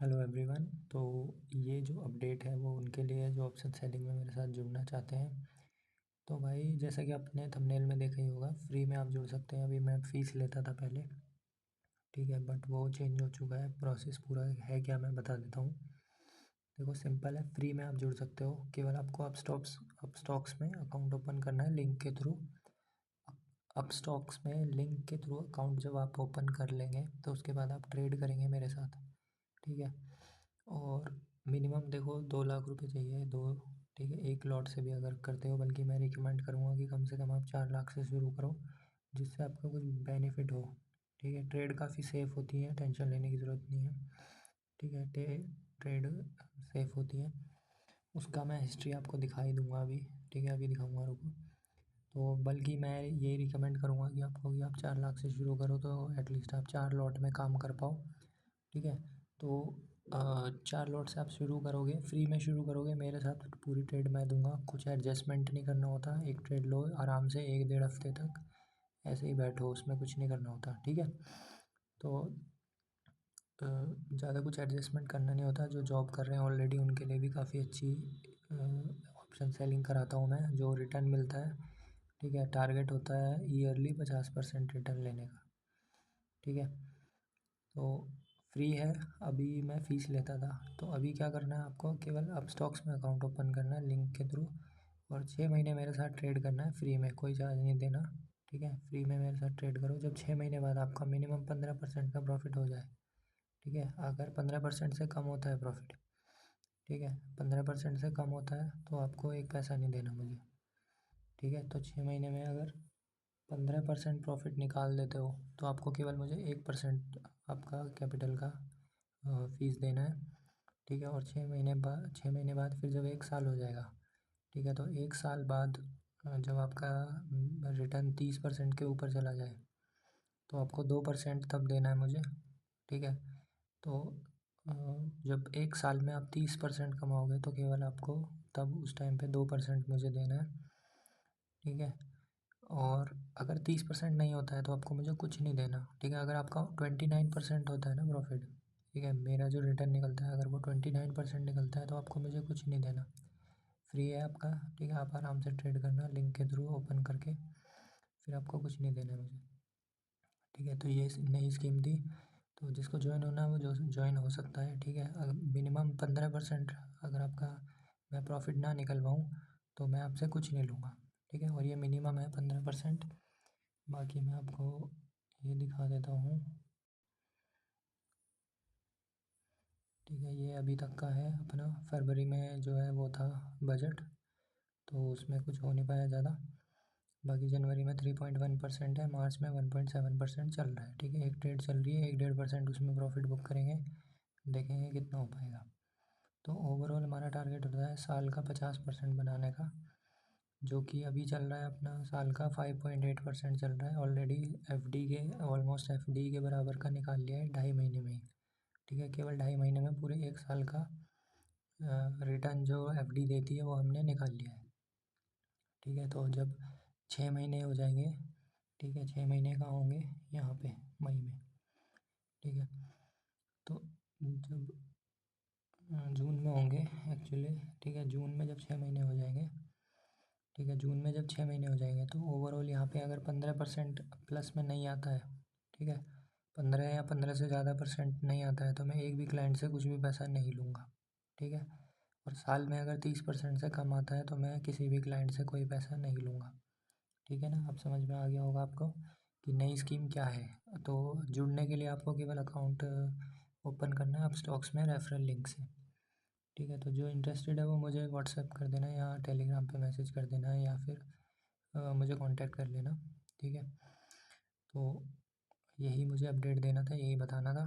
Hello everyone. तो ये जो अपडेट है वो उनके लिए है जो ऑप्शन सेलिंग में मेरे साथ जुड़ना चाहते हैं। तो भाई जैसा कि आपने थंबनेल में देखा ही होगा, फ्री में आप जुड़ सकते हैं। अभी मैं फ़ीस लेता था पहले, ठीक है, बट वो चेंज हो चुका है। प्रोसेस पूरा है क्या, मैं बता देता हूँ। देखो सिंपल है, फ्री में आप जुड़ सकते हो। केवल आपको अपस्टॉक्स में अकाउंट ओपन करना है लिंक के थ्रू। अपस्टॉक्स में लिंक के थ्रू अकाउंट जब आप ओपन कर लेंगे तो उसके बाद आप ट्रेड करेंगे मेरे साथ, ठीक है। और मिनिमम देखो 2 लाख रुपए चाहिए, दो, ठीक है। एक लॉट से भी अगर करते हो, बल्कि मैं रिकमेंड करूँगा कि कम से कम आप 4 लाख से शुरू करो, जिससे आपको कुछ बेनिफिट हो, ठीक है। ट्रेड काफ़ी सेफ़ होती है, टेंशन लेने की ज़रूरत नहीं है, ठीक है। ट्रेड सेफ़ होती है। उसका मैं हिस्ट्री आपको दिखा ही दूँगा अभी, ठीक है, अभी दिखाऊँगा, रुको। तो बल्कि मैं ये रिकमेंड करूँगा कि आप 4 लाख से शुरू करो, तो एटलीस्ट आप 4 लॉट में काम कर पाओ, ठीक है। तो 4 लॉट से आप शुरू करोगे, फ्री में शुरू करोगे मेरे साथ, पूरी ट्रेड मैं दूंगा, कुछ एडजस्टमेंट नहीं करना होता। एक ट्रेड लो आराम से 1 डेढ़ हफ्ते तक ऐसे ही बैठो, उसमें कुछ नहीं करना होता, ठीक है। तो ज़्यादा कुछ एडजस्टमेंट करना नहीं होता। जो जॉब कर रहे हैं ऑलरेडी उनके लिए भी काफ़ी अच्छी ऑप्शन सेलिंग कराता हूँ मैं, जो रिटर्न मिलता है, ठीक है। टारगेट होता है ईयरली 50% रिटर्न लेने का, ठीक है। तो फ्री है। अभी मैं फ़ीस लेता था, तो अभी क्या करना है आपको, केवल अपस्टॉक्स में अकाउंट ओपन करना है लिंक के थ्रू, और 6 महीने मेरे साथ ट्रेड करना है फ्री में, कोई चार्ज नहीं देना, ठीक है। फ्री में मेरे साथ ट्रेड करो। जब 6 महीने बाद आपका मिनिमम 15% का प्रॉफिट हो जाए, ठीक है। अगर 15% से कम होता है प्रॉफिट, ठीक है, 15% से कम होता है तो आपको एक पैसा नहीं देना मुझे, ठीक है। तो 6 महीने में अगर 15% प्रॉफिट निकाल देते हो तो आपको केवल मुझे 1% आपका कैपिटल का फ़ीस देना है, ठीक है। और 6 महीने बाद फिर जब 1 साल हो जाएगा, ठीक है, तो 1 साल बाद जब आपका रिटर्न 30% के ऊपर चला जाए तो आपको 2% तब देना है मुझे, ठीक है। तो जब 1 साल में आप 30% कमाओगे तो केवल आपको तब उस टाइम पे 2% मुझे देना है, ठीक है। और अगर 30% नहीं होता है तो आपको मुझे कुछ नहीं देना, ठीक है। अगर आपका 29% होता है ना प्रॉफिट, ठीक है, मेरा जो रिटर्न निकलता है अगर वो 29% निकलता है तो आपको मुझे कुछ नहीं देना, फ्री है आपका, ठीक है। आप आराम से ट्रेड करना लिंक के थ्रू ओपन करके, फिर आपको कुछ नहीं देना मुझे, ठीक है। तो ये नई स्कीम थी, तो जिसको ज्वाइन होना है वो जो ज्वाइन हो सकता है, ठीक है। अगर मिनिमम 15% अगर आपका मैं प्रॉफिट ना निकलवाऊँ तो मैं आपसे कुछ नहीं लूँगा, ठीक है। और ये मिनिमम है 15%। बाकी मैं आपको ये दिखा देता हूँ, ठीक है। ये अभी तक का है अपना, फरवरी में जो है वो था बजट, तो उसमें कुछ हो नहीं पाया ज़्यादा। बाकी जनवरी में 3.1% है, मार्च में 1.7% चल रहा है, ठीक है। एक ट्रेड चल रही है, 1 डेढ़% उसमें प्रॉफिट बुक करेंगे, देखेंगे कितना हो पाएगा। तो ओवरऑल हमारा टारगेट होता है साल का 50% बनाने का, जो कि अभी चल रहा है अपना साल का 5.8% चल रहा है ऑलरेडी। एफडी के ऑलमोस्ट एफडी के बराबर का निकाल लिया है 2.5 महीने में ही, ठीक है। केवल 2.5 महीने में पूरे 1 साल का रिटर्न जो एफडी देती है वो हमने निकाल लिया है, ठीक है। तो जब 6 महीने हो जाएंगे, ठीक है, 6 महीने का होंगे यहाँ पे मई में, ठीक है। तो जब जून में होंगे एक्चुअली, ठीक है, जून में जब 6 महीने हो जाएंगे, ठीक है, जून में जब 6 महीने हो जाएंगे तो ओवरऑल यहाँ पे अगर 15% प्लस में नहीं आता है, ठीक है, 15 या 15 से ज़्यादा परसेंट नहीं आता है तो मैं एक भी क्लाइंट से कुछ भी पैसा नहीं लूँगा, ठीक है। और साल में अगर 30% से कम आता है तो मैं किसी भी क्लाइंट से कोई पैसा नहीं लूँगा, ठीक है ना। अब समझ में आ गया होगा आपको कि नई स्कीम क्या है। तो जुड़ने के लिए आपको केवल अकाउंट ओपन करना है अपस्टॉक्स में रेफरल लिंक से, ठीक है। तो जो इंटरेस्टेड है वो मुझे व्हाट्सएप कर देना है या टेलीग्राम पे मैसेज कर देना है या फिर मुझे कांटेक्ट कर लेना, ठीक है। तो यही मुझे अपडेट देना था, यही बताना था।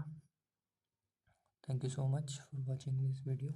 Thank you so much for watching this video.